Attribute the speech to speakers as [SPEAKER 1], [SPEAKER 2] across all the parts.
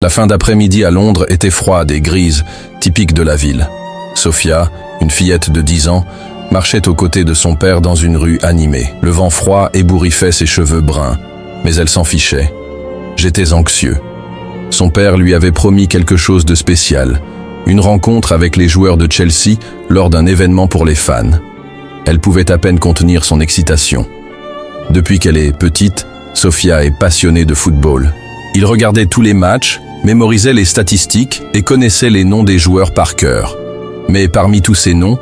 [SPEAKER 1] La fin d'après-midi à Londres était froide et grise, typique de la ville. Sophia, une fillette de 10 ans, marchait aux côtés de son père dans une rue animée. Le vent froid ébouriffait ses cheveux bruns, mais elle s'en fichait. J'étais anxieux. Son père lui avait promis quelque chose de spécial, une rencontre avec les joueurs de Chelsea lors d'un événement pour les fans. Elle pouvait à peine contenir son excitation. Depuis qu'elle est petite, Sophia est passionnée de football. Il regardait tous les matchs, mémorisait les statistiques et connaissait les noms des joueurs par cœur. Mais parmi tous ces noms,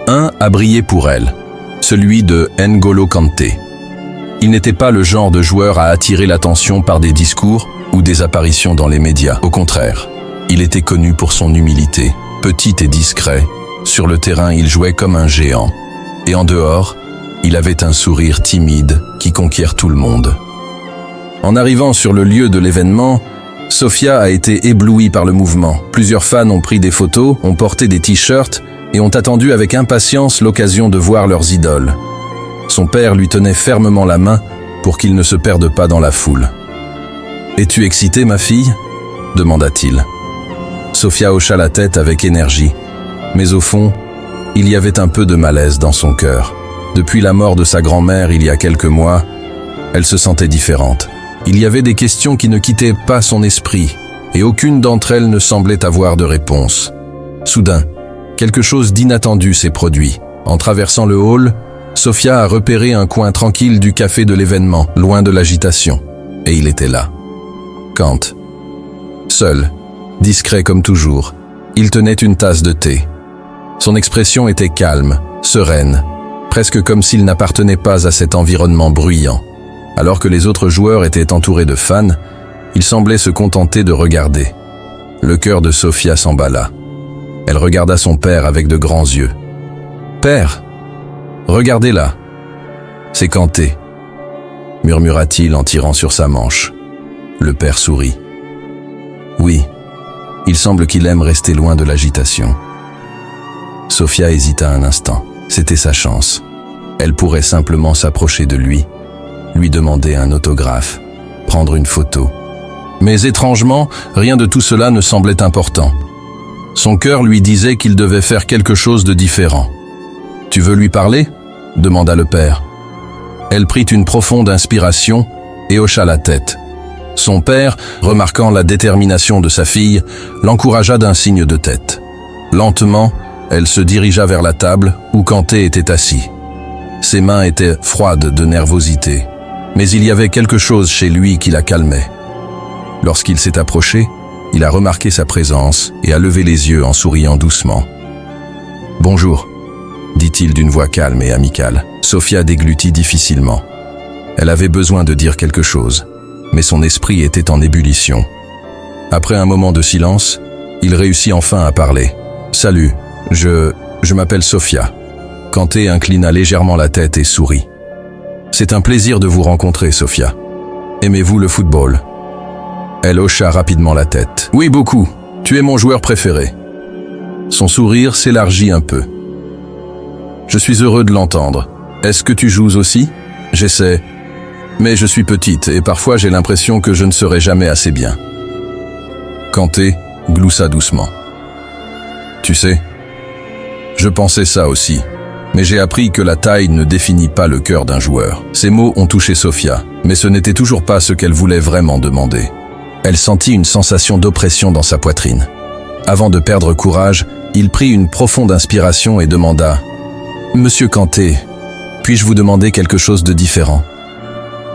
[SPEAKER 1] un a brillé pour elle, celui de N'Golo Kanté. Il n'était pas le genre de joueur à attirer l'attention par des discours ou des apparitions dans les médias. Au contraire, il était connu pour son humilité, petit et discret. Sur le terrain, il jouait comme un géant. Et en dehors, il avait un sourire timide qui conquiert tout le monde. En arrivant sur le lieu de l'événement, Sophia a été éblouie par le mouvement. Plusieurs fans ont pris des photos, ont porté des t-shirts et ont attendu avec impatience l'occasion de voir leurs idoles. Son père lui tenait fermement la main pour qu'il ne se perde pas dans la foule. « Es-tu excitée, ma fille ?» demanda-t-il. Sophia hocha la tête avec énergie, mais au fond, il y avait un peu de malaise dans son cœur. Depuis la mort de sa grand-mère il y a quelques mois, elle se sentait différente. Il y avait des questions qui ne quittaient pas son esprit, et aucune d'entre elles ne semblait avoir de réponse. Soudain, quelque chose d'inattendu s'est produit. En traversant le hall, Sophia a repéré un coin tranquille du café de l'événement, loin de l'agitation. Et il était là. Kant. Seul, discret comme toujours, il tenait une tasse de thé. Son expression était calme, sereine, presque comme s'il n'appartenait pas à cet environnement bruyant. Alors que les autres joueurs étaient entourés de fans, il semblait se contenter de regarder. Le cœur de Sophia s'emballa. Elle regarda son père avec de grands yeux. « Père, regardez-la. C'est Kanté, » murmura-t-il en tirant sur sa manche. Le père sourit. « Oui, il semble qu'il aime rester loin de l'agitation. » Sophia hésita un instant. C'était sa chance. Elle pourrait simplement s'approcher de lui demander un autographe, prendre une photo. Mais étrangement, rien de tout cela ne semblait important. Son cœur lui disait qu'il devait faire quelque chose de différent. « Tu veux lui parler ?» demanda le père. Elle prit une profonde inspiration et hocha la tête. Son père, remarquant la détermination de sa fille, l'encouragea d'un signe de tête. Lentement, elle se dirigea vers la table où Kanté était assis. Ses mains étaient froides de nervosité, mais il y avait quelque chose chez lui qui la calmait. Lorsqu'il s'est approché, il a remarqué sa présence et a levé les yeux en souriant doucement. « Bonjour », dit-il d'une voix calme et amicale. Sophia déglutit difficilement. Elle avait besoin de dire quelque chose, mais son esprit était en ébullition. Après un moment de silence, il réussit enfin à parler. « Salut, je m'appelle Sophia. » Kanté inclina légèrement la tête et sourit. « C'est un plaisir de vous rencontrer, Sophia. Aimez-vous le football ?» Elle hocha rapidement la tête. « Oui, beaucoup. Tu es mon joueur préféré. » Son sourire s'élargit un peu. « Je suis heureux de l'entendre. Est-ce que tu joues aussi ? J'essaie. Mais je suis petite et parfois j'ai l'impression que je ne serai jamais assez bien. » Kanté gloussa doucement. « Tu sais, je pensais ça aussi. Mais j'ai appris que la taille ne définit pas le cœur d'un joueur. » Ces mots ont touché Sophia, mais ce n'était toujours pas ce qu'elle voulait vraiment demander. Elle sentit une sensation d'oppression dans sa poitrine. Avant de perdre courage, il prit une profonde inspiration et demanda « Monsieur Kanté, puis-je vous demander quelque chose de différent ?»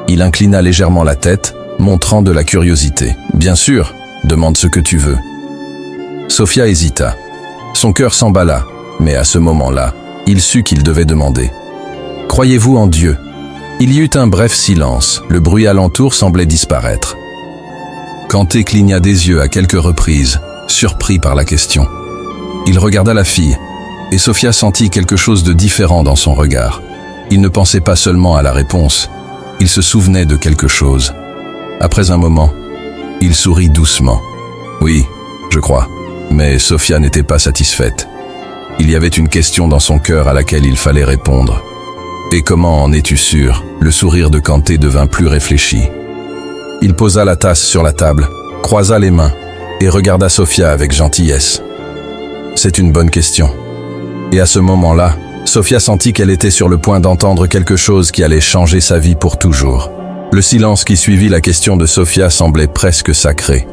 [SPEAKER 1] Il inclina légèrement la tête, montrant de la curiosité. « Bien sûr, demande ce que tu veux. » Sophia hésita. Son cœur s'emballa, mais à ce moment-là, il sut qu'il devait demander. « Croyez-vous en Dieu ?» Il y eut un bref silence, le bruit alentour semblait disparaître. Kanté cligna des yeux à quelques reprises, surpris par la question. Il regarda la fille, et Sophia sentit quelque chose de différent dans son regard. Il ne pensait pas seulement à la réponse, il se souvenait de quelque chose. Après un moment, il sourit doucement. « Oui, je crois. » Mais Sophia n'était pas satisfaite. Il y avait une question dans son cœur à laquelle il fallait répondre. « Et comment en es-tu sûr ?» Le sourire de Kanté devint plus réfléchi. Il posa la tasse sur la table, croisa les mains et regarda Sofia avec gentillesse. C'est une bonne question. Et à ce moment-là, Sofia sentit qu'elle était sur le point d'entendre quelque chose qui allait changer sa vie pour toujours. Le silence qui suivit la question de Sofia semblait presque sacré.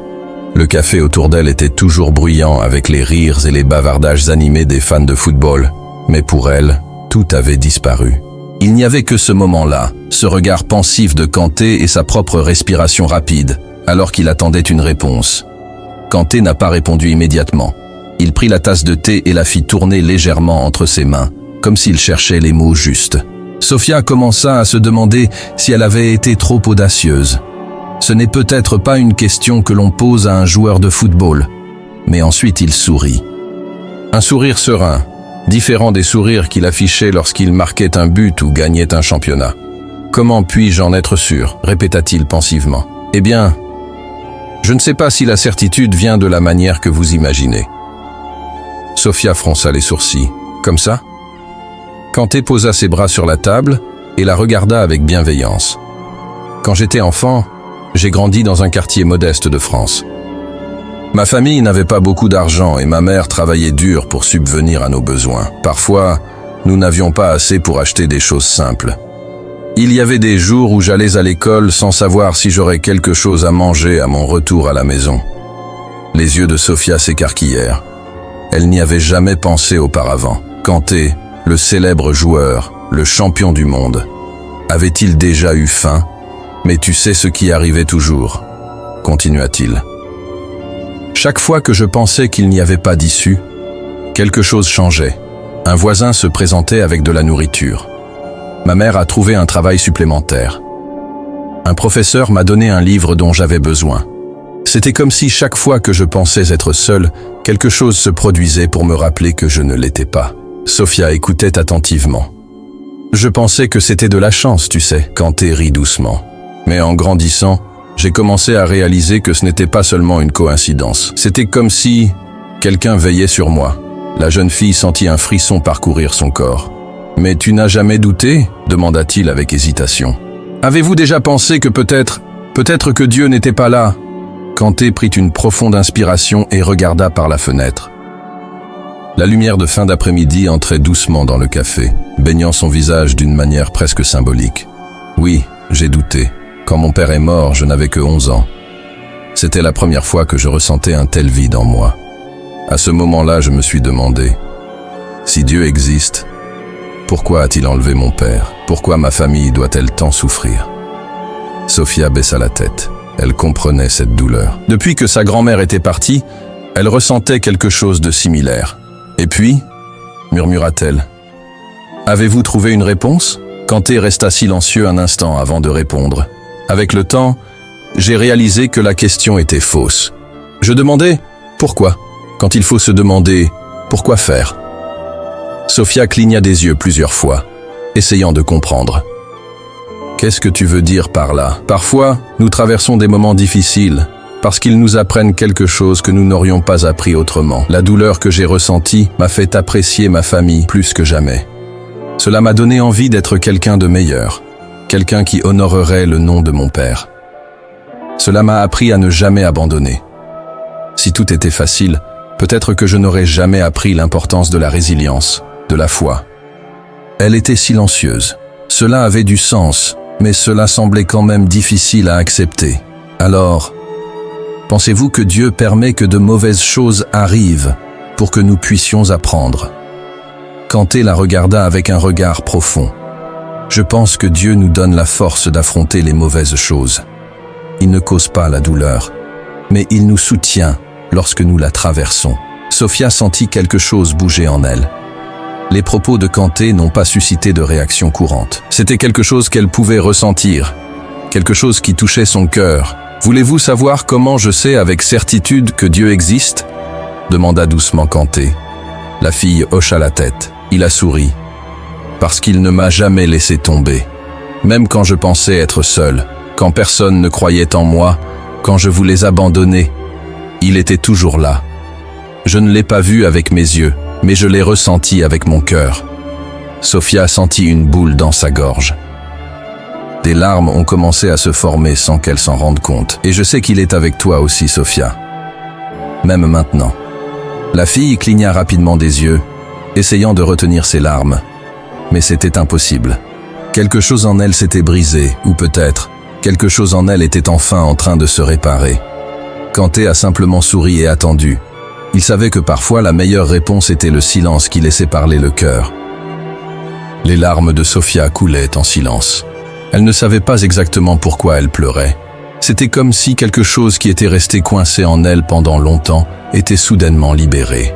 [SPEAKER 1] Le café autour d'elle était toujours bruyant avec les rires et les bavardages animés des fans de football. Mais pour elle, tout avait disparu. Il n'y avait que ce moment-là, ce regard pensif de Kanté et sa propre respiration rapide, alors qu'il attendait une réponse. Kanté n'a pas répondu immédiatement. Il prit la tasse de thé et la fit tourner légèrement entre ses mains, comme s'il cherchait les mots justes. Sofia commença à se demander si elle avait été trop audacieuse. Ce n'est peut-être pas une question que l'on pose à un joueur de football. Mais ensuite il sourit. Un sourire serein, différent des sourires qu'il affichait lorsqu'il marquait un but ou gagnait un championnat. « Comment puis-je en être sûr ?» répéta-t-il pensivement. « Eh bien, je ne sais pas si la certitude vient de la manière que vous imaginez. » Sofia fronça les sourcils. « Comme ça ?» Kanté posa ses bras sur la table et la regarda avec bienveillance. « Quand j'étais enfant, j'ai grandi dans un quartier modeste de France. Ma famille n'avait pas beaucoup d'argent et ma mère travaillait dur pour subvenir à nos besoins. Parfois, nous n'avions pas assez pour acheter des choses simples. Il y avait des jours où j'allais à l'école sans savoir si j'aurais quelque chose à manger à mon retour à la maison. » Les yeux de Sofia s'écarquillèrent. Elle n'y avait jamais pensé auparavant. Kanté, le célèbre joueur, le champion du monde, avait-il déjà eu faim ? Mais tu sais ce qui arrivait toujours, continua-t-il. Chaque fois que je pensais qu'il n'y avait pas d'issue, quelque chose changeait. Un voisin se présentait avec de la nourriture. Ma mère a trouvé un travail supplémentaire. Un professeur m'a donné un livre dont j'avais besoin. C'était comme si chaque fois que je pensais être seul, quelque chose se produisait pour me rappeler que je ne l'étais pas. Sofia écoutait attentivement. Je pensais que c'était de la chance, tu sais, Kanté rit doucement. Mais en grandissant, j'ai commencé à réaliser que ce n'était pas seulement une coïncidence. C'était comme si quelqu'un veillait sur moi. La jeune fille sentit un frisson parcourir son corps. « Mais tu n'as jamais douté ?» demanda-t-il avec hésitation. « Avez-vous déjà pensé que peut-être que Dieu n'était pas là ?» Kanté prit une profonde inspiration et regarda par la fenêtre. La lumière de fin d'après-midi entrait doucement dans le café, baignant son visage d'une manière presque symbolique. « Oui, j'ai douté. Quand mon père est mort, je n'avais que 11 ans. C'était la première fois que je ressentais un tel vide en moi. À ce moment-là, je me suis demandé, si Dieu existe, pourquoi a-t-il enlevé mon père? Pourquoi ma famille doit-elle tant souffrir ?» Sofia baissa la tête. Elle comprenait cette douleur. Depuis que sa grand-mère était partie, elle ressentait quelque chose de similaire. « Et puis ?» murmura-t-elle. « Avez-vous trouvé une réponse ?» Kanté resta silencieux un instant avant de répondre. Avec le temps, j'ai réalisé que la question était fausse. Je demandais « Pourquoi ?» quand il faut se demander « Pourquoi faire ?» Sofia cligna des yeux plusieurs fois, essayant de comprendre. « Qu'est-ce que tu veux dire par là ? Parfois, nous traversons des moments difficiles, parce qu'ils nous apprennent quelque chose que nous n'aurions pas appris autrement. La douleur que j'ai ressentie m'a fait apprécier ma famille plus que jamais. Cela m'a donné envie d'être quelqu'un de meilleur, quelqu'un qui honorerait le nom de mon père. Cela m'a appris à ne jamais abandonner. Si tout était facile, peut-être que je n'aurais jamais appris l'importance de la résilience, de la foi. » Elle était silencieuse. Cela avait du sens, mais cela semblait quand même difficile à accepter. Alors, pensez-vous que Dieu permet que de mauvaises choses arrivent pour que nous puissions apprendre ? Kanté la regarda avec un regard profond. « Je pense que Dieu nous donne la force d'affronter les mauvaises choses. Il ne cause pas la douleur, mais il nous soutient lorsque nous la traversons. » Sofia sentit quelque chose bouger en elle. Les propos de Kanté n'ont pas suscité de réaction courante. C'était quelque chose qu'elle pouvait ressentir, quelque chose qui touchait son cœur. « Voulez-vous savoir comment je sais avec certitude que Dieu existe ?» demanda doucement Kanté. La fille hocha la tête. Il a souri. « Parce qu'il ne m'a jamais laissé tomber. Même quand je pensais être seul, quand personne ne croyait en moi, quand je voulais abandonner, il était toujours là. Je ne l'ai pas vu avec mes yeux, mais je l'ai ressenti avec mon cœur. » Sofia sentit une boule dans sa gorge. Des larmes ont commencé à se former sans qu'elle s'en rende compte. « Et je sais qu'il est avec toi aussi, Sofia. même maintenant. La fille cligna rapidement des yeux, essayant de retenir ses larmes. Mais c'était impossible. Quelque chose en elle s'était brisé, ou peut-être, quelque chose en elle était enfin en train de se réparer. Kanté a simplement souri et attendu. Il savait que parfois la meilleure réponse était le silence qui laissait parler le cœur. Les larmes de Sofia coulaient en silence. Elle ne savait pas exactement pourquoi elle pleurait. C'était comme si quelque chose qui était resté coincé en elle pendant longtemps était soudainement libéré.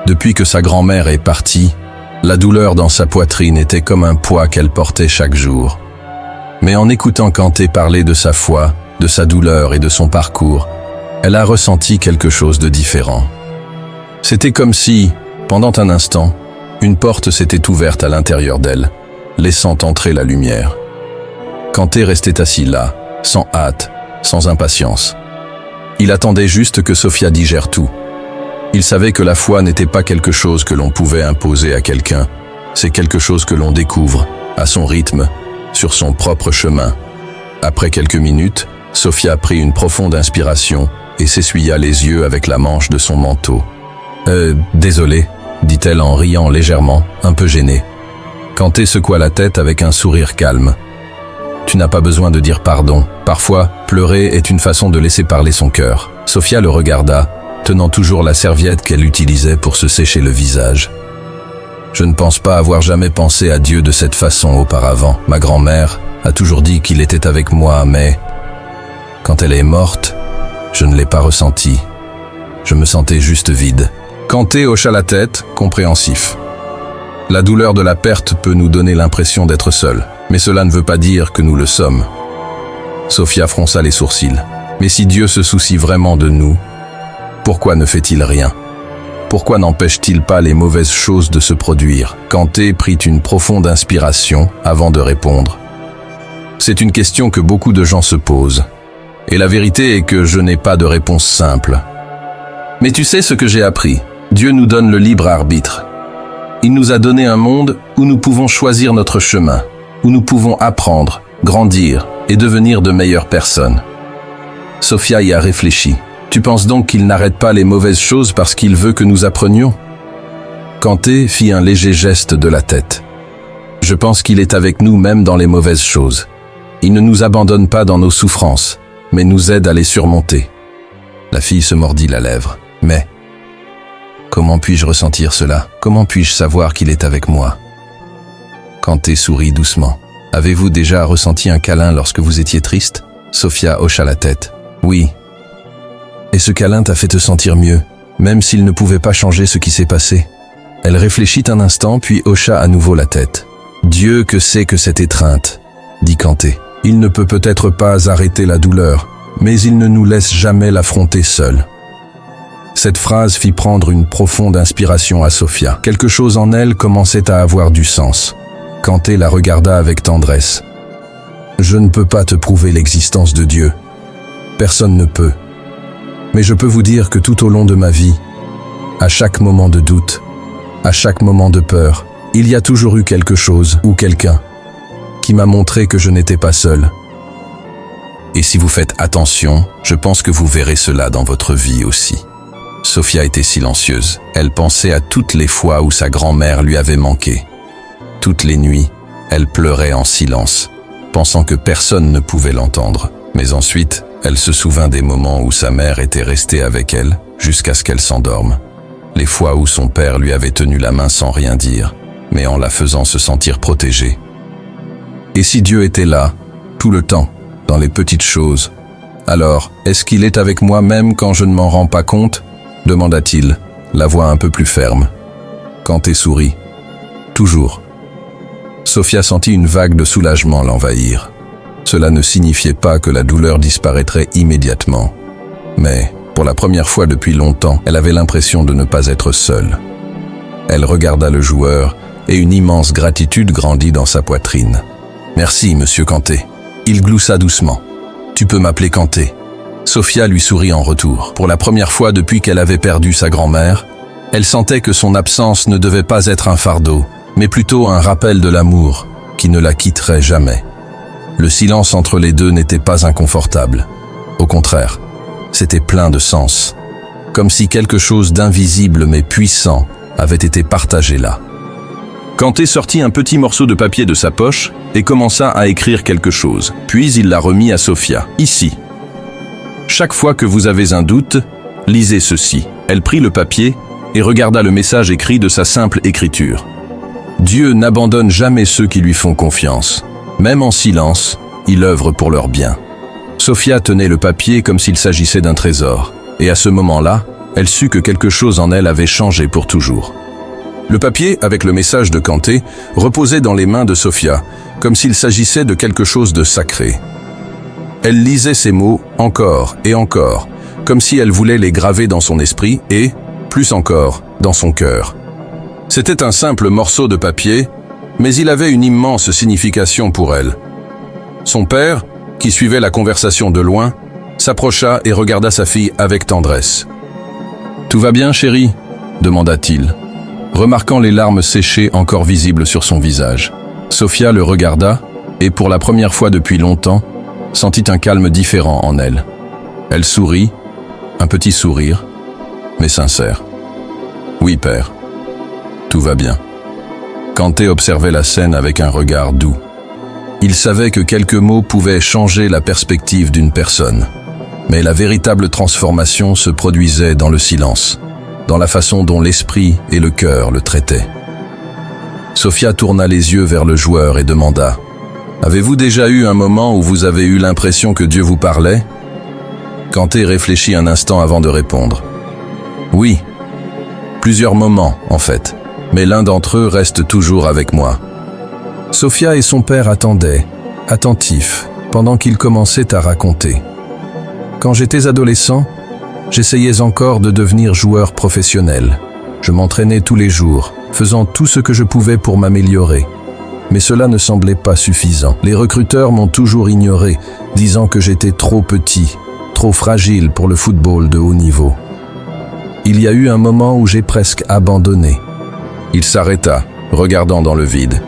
[SPEAKER 1] Depuis que sa grand-mère est partie, la douleur dans sa poitrine était comme un poids qu'elle portait chaque jour. Mais en écoutant Kanté parler de sa foi, de sa douleur et de son parcours, elle a ressenti quelque chose de différent. C'était comme si, pendant un instant, une porte s'était ouverte à l'intérieur d'elle, laissant entrer la lumière. Kanté restait assis là, sans hâte, sans impatience. Il attendait juste que Sofia digère tout. Il savait que la foi n'était pas quelque chose que l'on pouvait imposer à quelqu'un, c'est quelque chose que l'on découvre, à son rythme, sur son propre chemin. Après quelques minutes, Sofia prit une profonde inspiration et s'essuya les yeux avec la manche de son manteau. Désolé, dit-elle en riant légèrement, un peu gênée. Kanté secoua la tête avec un sourire calme. Tu n'as pas besoin de dire pardon. Parfois, pleurer est une façon de laisser parler son cœur. Sofia le regarda, tenant toujours la serviette qu'elle utilisait pour se sécher le visage. Je ne pense pas avoir jamais pensé à Dieu de cette façon auparavant. Ma grand-mère a toujours dit qu'il était avec moi, mais quand elle est morte, je ne l'ai pas ressenti. Je me sentais juste vide. Kanté hocha la tête, compréhensif. La douleur de la perte peut nous donner l'impression d'être seuls, mais cela ne veut pas dire que nous le sommes. Sofia fronça les sourcils. Mais si Dieu se soucie vraiment de nous, pourquoi ne fait-il rien? Pourquoi n'empêche-t-il pas les mauvaises choses de se produire? Kanté prit une profonde inspiration avant de répondre. C'est une question que beaucoup de gens se posent. Et la vérité est que je n'ai pas de réponse simple. Mais tu sais ce que j'ai appris? Dieu nous donne le libre arbitre. Il nous a donné un monde où nous pouvons choisir notre chemin, où nous pouvons apprendre, grandir et devenir de meilleures personnes. Sofia y a réfléchi. Tu penses donc qu'il n'arrête pas les mauvaises choses parce qu'il veut que nous apprenions? Kanté fit un léger geste de la tête. Je pense qu'il est avec nous même dans les mauvaises choses. Il ne nous abandonne pas dans nos souffrances, mais nous aide à les surmonter. La fille se mordit la lèvre. Mais comment puis-je ressentir cela? Comment puis-je savoir qu'il est avec moi? Kanté sourit doucement. Avez-vous déjà ressenti un câlin lorsque vous étiez triste? Sofia hocha la tête. Oui. Et ce câlin t'a fait te sentir mieux, même s'il ne pouvait pas changer ce qui s'est passé. Elle réfléchit un instant, puis hocha à nouveau la tête. Dieu que c'est que cette étreinte, dit Kanté. Il ne peut peut-être pas arrêter la douleur, mais il ne nous laisse jamais l'affronter seul. Cette phrase fit prendre une profonde inspiration à Sofia. Quelque chose en elle commençait à avoir du sens. Kanté la regarda avec tendresse. Je ne peux pas te prouver l'existence de Dieu. Personne ne peut. Mais je peux vous dire que tout au long de ma vie, à chaque moment de doute, à chaque moment de peur, il y a toujours eu quelque chose ou quelqu'un qui m'a montré que je n'étais pas seul. Et si vous faites attention, je pense que vous verrez cela dans votre vie aussi. Sofia était silencieuse. Elle pensait à toutes les fois où sa grand-mère lui avait manqué. Toutes les nuits, elle pleurait en silence, pensant que personne ne pouvait l'entendre. Mais ensuite, elle se souvint des moments où sa mère était restée avec elle jusqu'à ce qu'elle s'endorme. Les fois où son père lui avait tenu la main sans rien dire, mais en la faisant se sentir protégée. Et si Dieu était là, tout le temps, dans les petites choses, alors, est-ce qu'il est avec moi même quand je ne m'en rends pas compte? Demanda-t-il, la voix un peu plus ferme. Kanté sourit. Toujours. Sofia sentit une vague de soulagement l'envahir. Cela ne signifiait pas que la douleur disparaîtrait immédiatement. Mais, pour la première fois depuis longtemps, elle avait l'impression de ne pas être seule. Elle regarda le joueur et une immense gratitude grandit dans sa poitrine. « Merci, monsieur Kanté. » Il gloussa doucement. « Tu peux m'appeler Kanté. » Sofia lui sourit en retour. Pour la première fois depuis qu'elle avait perdu sa grand-mère, elle sentait que son absence ne devait pas être un fardeau, mais plutôt un rappel de l'amour qui ne la quitterait jamais. Le silence entre les deux n'était pas inconfortable. Au contraire, c'était plein de sens. comme si quelque chose d'invisible mais puissant avait été partagé là. Kanté sortit un petit morceau de papier de sa poche et commença à écrire quelque chose. Puis il l'a remis à Sofia. Ici. Chaque fois que vous avez un doute, lisez ceci. Elle prit le papier et regarda le message écrit de sa simple écriture. Dieu n'abandonne jamais ceux qui lui font confiance. Même en silence, il œuvre pour leur bien. Sofia tenait le papier comme s'il s'agissait d'un trésor. Et à ce moment-là, elle sut que quelque chose en elle avait changé pour toujours. Le papier, avec le message de Kanté, reposait dans les mains de Sofia, comme s'il s'agissait de quelque chose de sacré. Elle lisait ces mots encore et encore, comme si elle voulait les graver dans son esprit et, plus encore, dans son cœur. C'était un simple morceau de papier, mais il avait une immense signification pour elle. Son père, qui suivait la conversation de loin, s'approcha et regarda sa fille avec tendresse. « Tout va bien, chérie ?» demanda-t-il, remarquant les larmes séchées encore visibles sur son visage. Sofia le regarda et, pour la première fois depuis longtemps, sentit un calme différent en elle. Elle sourit, un petit sourire, mais sincère. « Oui, père, tout va bien. » Kanté observait la scène avec un regard doux. Il savait que quelques mots pouvaient changer la perspective d'une personne, mais la véritable transformation se produisait dans le silence, dans la façon dont l'esprit et le cœur le traitaient. Sofia tourna les yeux vers le joueur et demanda « Avez-vous déjà eu un moment où vous avez eu l'impression que Dieu vous parlait ?» Kanté réfléchit un instant avant de répondre. « Oui, plusieurs moments en fait, mais l'un d'entre eux reste toujours avec moi. » Sofia et son père attendaient, attentifs, pendant qu'il commençait à raconter. « Quand j'étais adolescent, j'essayais encore de devenir joueur professionnel. Je m'entraînais tous les jours, faisant tout ce que je pouvais pour m'améliorer. Mais cela ne semblait pas suffisant. Les recruteurs m'ont toujours ignoré, disant que j'étais trop petit, trop fragile pour le football de haut niveau. Il y a eu un moment où j'ai presque abandonné. » Il s'arrêta, regardant dans le vide,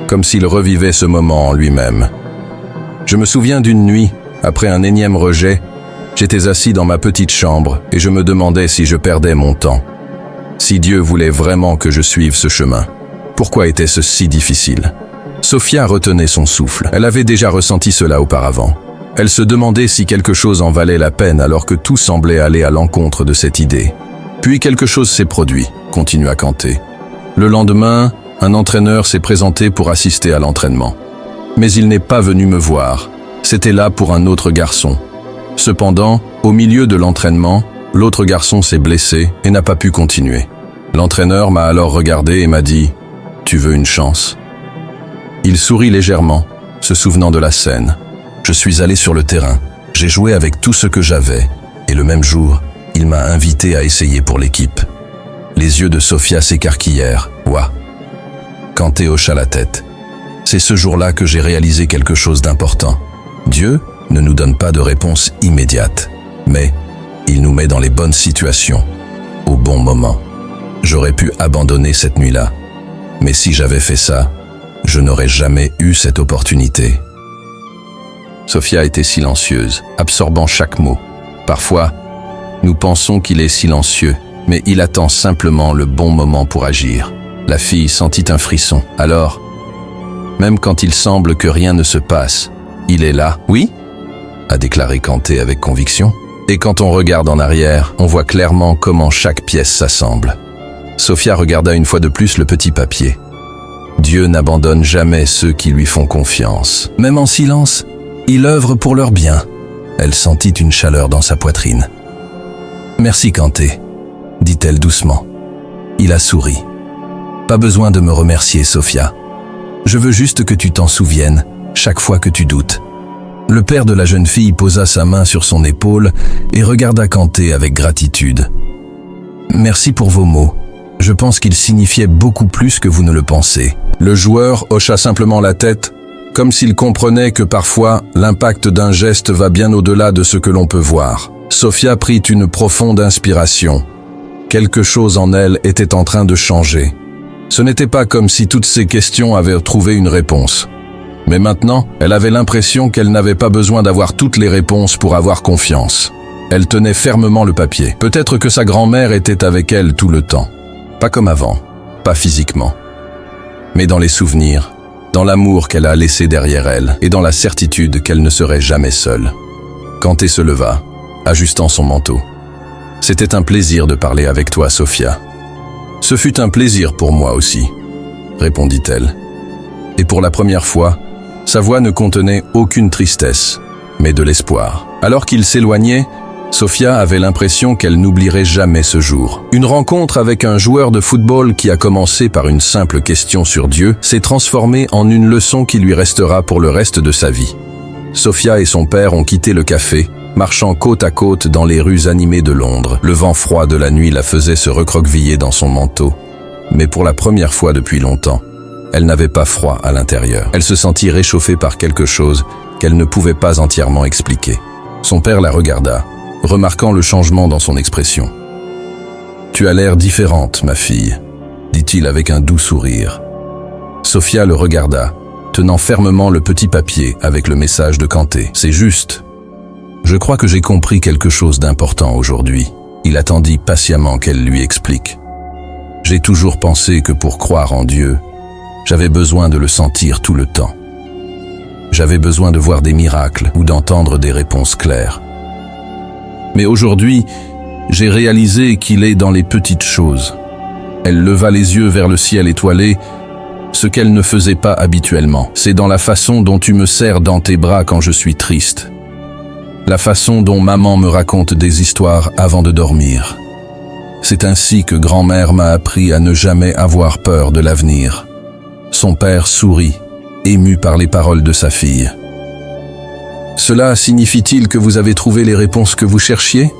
[SPEAKER 1] comme s'il revivait ce moment en lui-même. « Je me souviens d'une nuit, après un énième rejet, j'étais assis dans ma petite chambre et je me demandais si je perdais mon temps. Si Dieu voulait vraiment que je suive ce chemin, pourquoi était-ce si difficile ?» Sofia retenait son souffle. Elle avait déjà ressenti cela auparavant. Elle se demandait si quelque chose en valait la peine alors que tout semblait aller à l'encontre de cette idée. Puis quelque chose s'est produit, continua Kanté. Le lendemain, un entraîneur s'est présenté pour assister à l'entraînement. Mais il n'est pas venu me voir. C'était là pour un autre garçon. Cependant, au milieu de l'entraînement, l'autre garçon s'est blessé et n'a pas pu continuer. L'entraîneur m'a alors regardé et m'a dit « Tu veux une chance ?» Il sourit légèrement, se souvenant de la scène. Je suis allé sur le terrain, j'ai joué avec tout ce que j'avais, et le même jour, il m'a invité à essayer pour l'équipe. Les yeux de Sofia s'écarquillèrent. « Ouah !» Kanté hocha la tête. « C'est ce jour-là que j'ai réalisé quelque chose d'important. Dieu ne nous donne pas de réponse immédiate, mais il nous met dans les bonnes situations, au bon moment. J'aurais pu abandonner cette nuit-là, mais si j'avais fait ça, je n'aurais jamais eu cette opportunité. » Sofia était silencieuse, absorbant chaque mot. Parfois, nous pensons qu'il est silencieux, mais il attend simplement le bon moment pour agir. La fille sentit un frisson. Alors, même quand il semble que rien ne se passe, il est là. « Oui ?» a déclaré Kanté avec conviction. Et quand on regarde en arrière, on voit clairement comment chaque pièce s'assemble. Sofia regarda une fois de plus le petit papier. Dieu n'abandonne jamais ceux qui lui font confiance. Même en silence, il œuvre pour leur bien. Elle sentit une chaleur dans sa poitrine. « Merci Kanté », dit-elle doucement. Il a souri. « Pas besoin de me remercier, Sofia. Je veux juste que tu t'en souviennes, chaque fois que tu doutes. » Le père de la jeune fille posa sa main sur son épaule et regarda Kanté avec gratitude. « Merci pour vos mots. Je pense qu'ils signifiaient beaucoup plus que vous ne le pensez. » Le joueur hocha simplement la tête, comme s'il comprenait que parfois, l'impact d'un geste va bien au-delà de ce que l'on peut voir. Sofia prit une profonde inspiration. Quelque chose en elle était en train de changer. Ce n'était pas comme si toutes ces questions avaient trouvé une réponse. Mais maintenant, elle avait l'impression qu'elle n'avait pas besoin d'avoir toutes les réponses pour avoir confiance. Elle tenait fermement le papier. Peut-être que sa grand-mère était avec elle tout le temps. Pas comme avant, pas physiquement, mais dans les souvenirs, dans l'amour qu'elle a laissé derrière elle et dans la certitude qu'elle ne serait jamais seule. Kanté se leva, ajustant son manteau. « C'était un plaisir de parler avec toi, Sophia. »« Ce fut un plaisir pour moi aussi, » répondit-elle. Et pour la première fois, sa voix ne contenait aucune tristesse, mais de l'espoir. Alors qu'il s'éloignait, Sophia avait l'impression qu'elle n'oublierait jamais ce jour. Une rencontre avec un joueur de football qui a commencé par une simple question sur Dieu s'est transformée en une leçon qui lui restera pour le reste de sa vie. Sophia et son père ont quitté le café, marchant côte à côte dans les rues animées de Londres. Le vent froid de la nuit la faisait se recroqueviller dans son manteau. Mais pour la première fois depuis longtemps, elle n'avait pas froid à l'intérieur. Elle se sentit réchauffée par quelque chose qu'elle ne pouvait pas entièrement expliquer. Son père la regarda, remarquant le changement dans son expression. « Tu as l'air différente, ma fille, » dit-il avec un doux sourire. Sophia le regarda, tenant fermement le petit papier avec le message de Kanté. « C'est juste. Je crois que j'ai compris quelque chose d'important aujourd'hui. » Il attendit patiemment qu'elle lui explique. « J'ai toujours pensé que pour croire en Dieu, j'avais besoin de le sentir tout le temps. J'avais besoin de voir des miracles ou d'entendre des réponses claires. Mais aujourd'hui, j'ai réalisé qu'il est dans les petites choses. » Elle leva les yeux vers le ciel étoilé, ce qu'elle ne faisait pas habituellement. « C'est dans la façon dont tu me serres dans tes bras quand je suis triste. La façon dont maman me raconte des histoires avant de dormir. C'est ainsi que grand-mère m'a appris à ne jamais avoir peur de l'avenir. » Son père sourit, ému par les paroles de sa fille. « Cela signifie-t-il que vous avez trouvé les réponses que vous cherchiez ?»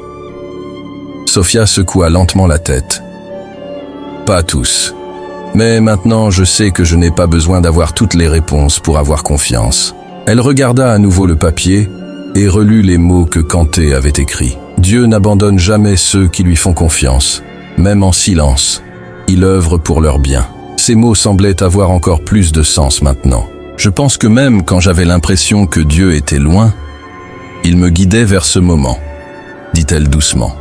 [SPEAKER 1] Sophia secoua lentement la tête. « Pas tous. Mais maintenant, je sais que je n'ai pas besoin d'avoir toutes les réponses pour avoir confiance. » Elle regarda à nouveau le papier et relut les mots que Kanté avait écrits. « Dieu n'abandonne jamais ceux qui lui font confiance, même en silence. Il œuvre pour leur bien. » Ces mots semblaient avoir encore plus de sens maintenant. Je pense que même quand j'avais l'impression que Dieu était loin, il me guidait vers ce moment, dit-elle doucement.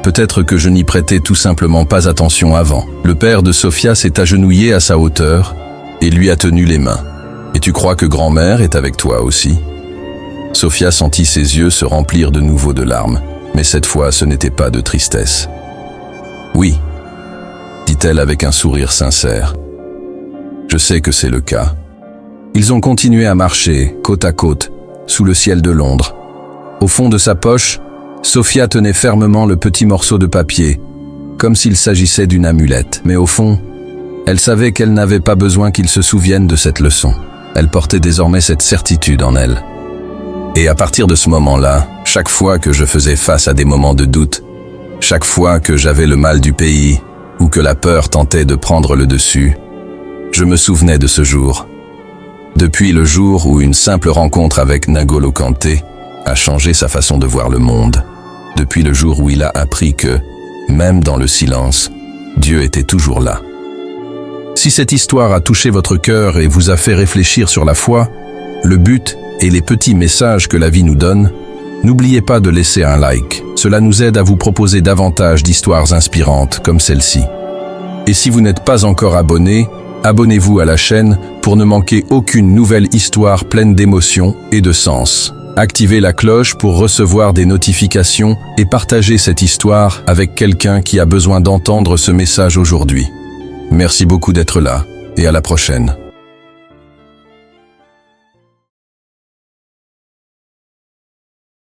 [SPEAKER 1] Peut-être que je n'y prêtais tout simplement pas attention avant. Le père de Sophia s'est agenouillé à sa hauteur et lui a tenu les mains. « Et tu crois que grand-mère est avec toi aussi ?» Sophia sentit ses yeux se remplir de nouveau de larmes, mais cette fois ce n'était pas de tristesse. « Oui, » dit-elle avec un sourire sincère. « Je sais que c'est le cas. » Ils ont continué à marcher, côte à côte, sous le ciel de Londres. Au fond de sa poche, Sophia tenait fermement le petit morceau de papier, comme s'il s'agissait d'une amulette. Mais au fond, elle savait qu'elle n'avait pas besoin qu'il se souvienne de cette leçon. Elle portait désormais cette certitude en elle. Et à partir de ce moment-là, chaque fois que je faisais face à des moments de doute, chaque fois que j'avais le mal du pays, ou que la peur tentait de prendre le dessus, je me souvenais de ce jour. Depuis le jour où une simple rencontre avec N'Golo Kanté a changé sa façon de voir le monde. Depuis le jour où il a appris que, même dans le silence, Dieu était toujours là. Si cette histoire a touché votre cœur et vous a fait réfléchir sur la foi, le but et les petits messages que la vie nous donne, n'oubliez pas de laisser un like. Cela nous aide à vous proposer davantage d'histoires inspirantes comme celle-ci. Et si vous n'êtes pas encore abonné, abonnez-vous à la chaîne pour ne manquer aucune nouvelle histoire pleine d'émotions et de sens. Activez la cloche pour recevoir des notifications et partagez cette histoire avec quelqu'un qui a besoin d'entendre ce message aujourd'hui. Merci beaucoup d'être là et à la prochaine.